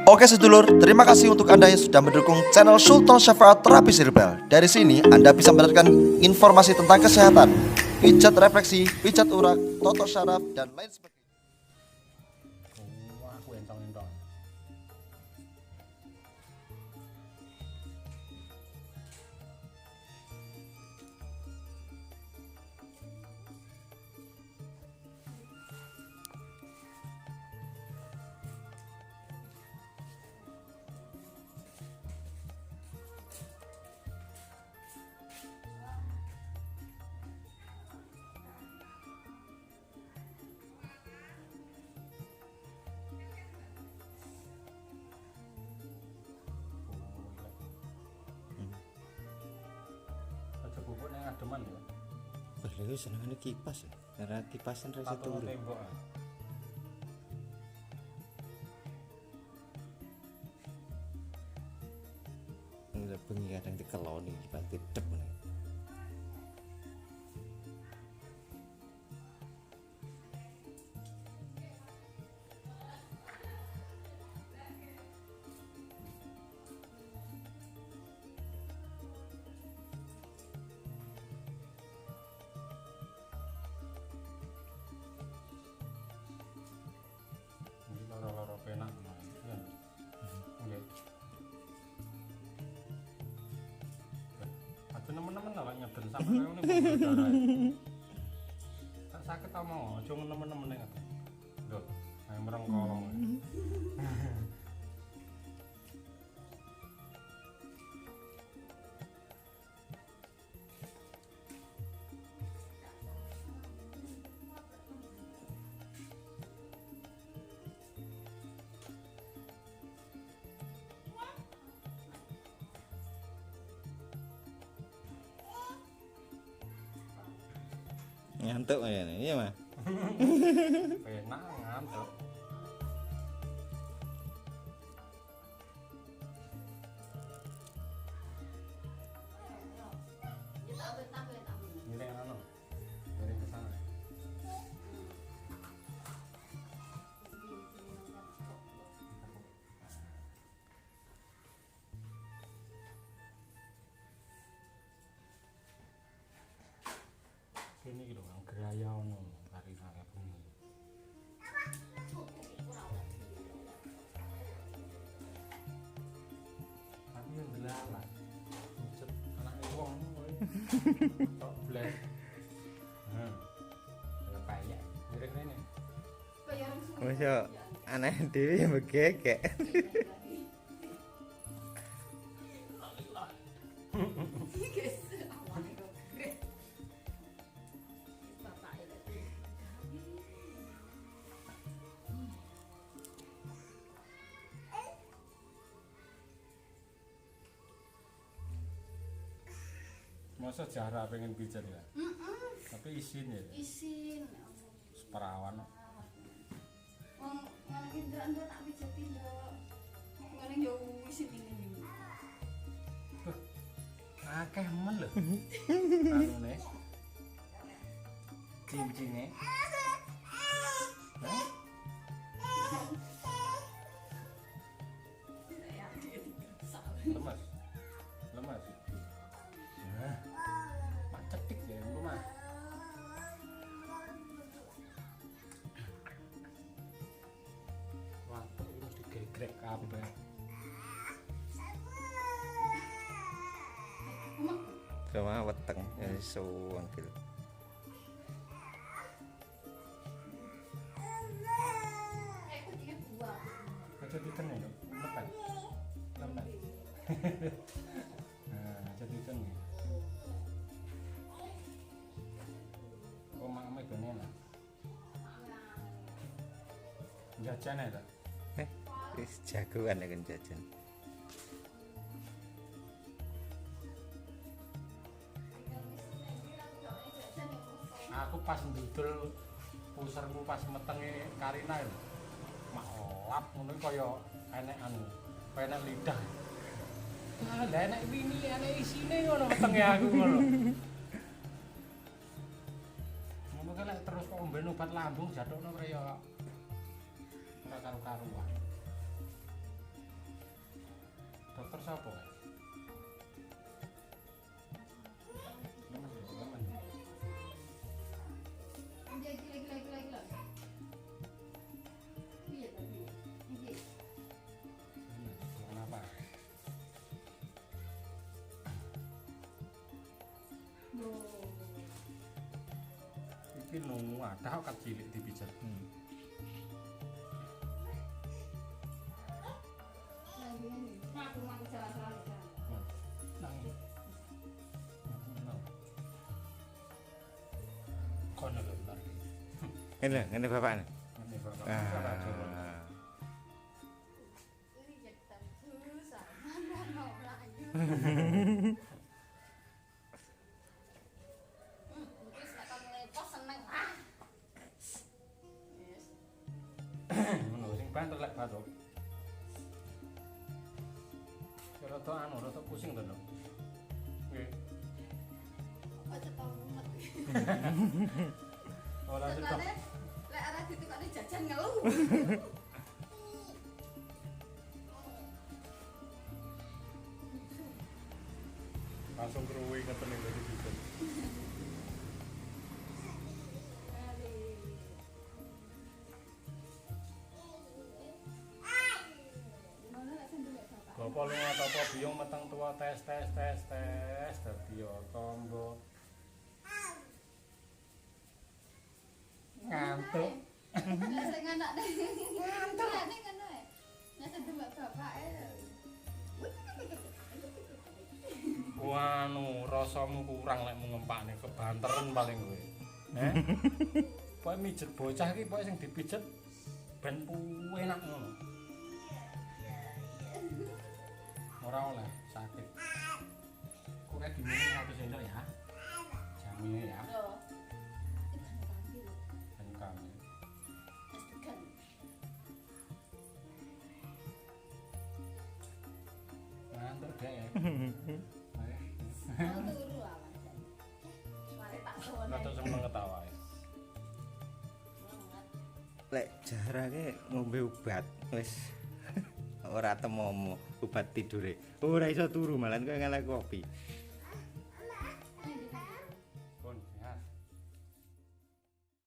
Oke sedulur, terima kasih untuk Anda yang sudah mendukung channel Sultan Syafaat Terapi Cerebral. Dari sini Anda bisa mendapatkan informasi tentang kesehatan, pijat refleksi, pijat urat, totok syaraf, dan lain sebagainya. Aku entong-entong. Aja bubuk ning ademan ya. Lha senengane kipas ya. Karena kipasan ra iso Patung turu. tembok. Lah bengi kadang dikeloni kipas tidep ngene. Iki lara-lara penak. Ya. Nggih. Aja nemen-nemen lah nyeden sampe ngene darah. Tak sakit ta mau, aja nemen-nemen ning ati. Lho, ayo merengkolong. Ngantuk ya. Iya, Mas. Penak ngantuk. Miring anu. Miring ke sana. Kene iki lho, geraya ono kari kaya bumi. Tapi yang delalah. Cet anake wong kowe. Tok blas. Ya payah. Miring rene. Wis yo aneh dhewe megekek. Masa jarak pengen pijat ya? Tapi isin ya? Isin. Seperawan. Wong Indra tak pijati yo. Ngene yo isin ini. Akeh men lho. Anune. Cincinge. Hah? Lemas. Lemas. Nah. Pak cetik ya rumah. Waktu itu digegrek kabeh. Sama weteng ya suwon gitu. Kucingnya buah. Aja diteng ya, lepas. Lepas. Nah, aja diteng ya. Oh, mak ben enak. Jajan ya, tak? Wis jagoan ya kan jajan. Aku pas ndudul puserku pas metenge Karina lho. Mak lap ngono kaya enek anu, kaya enek lidah. Ah, lah enek wini, enek isine ngono metenge aku ngono. Ngono kan lek terus kok omben obat lambung jatuhno kaya ora karo-karuan. dokter sapa kae? Dia gila. Iya tadi. Iki. Kenapa? Loh. Iki nunggu ada kok cilik dipijat. Nah, gini. Aku jalan-jalan ya. Nang. Kono lho ntar. Ngene bapak. Ngene Bapak. Ah. Ini jadi susah. Mana norak ayu. Terus nek kon ngepos seneng. Yes. Ngono sing banter lek batuk. Rada rada pusing to, Dok. Nggih. Aja tau mumet. Ora sedap. Setane lek arah ditukane jajan ngeluh. Langsung kruwi ngeten iki dadi pijet. Gimana lek sendiri bapak? Bapak lunga tapa biyong meteng tua tes dadi ya tombo. Ngantuk. Lah sing anak deh. Ngantuk. Lah ning ngono ae. Nek sendiri bapak Wanu, rasamu kurang lek ngempakne kebanteren paling kowe. Pokoke mijet bocah iki pokoke sing dipijet ben enak ngono. Ora oleh sakit. Kok kayak gini satu sendok ya? Jamnya ya. Loh. Itu kan panggil. Dan kami. Es degan. Ngantuk deh. Mau turu awan. Mari tak sono. Ngantuk seneng ketawa ya. Lek jarake ngombe obat wis ora temomo obat tidure. Ora iso turu malah kowe ngelek kopi.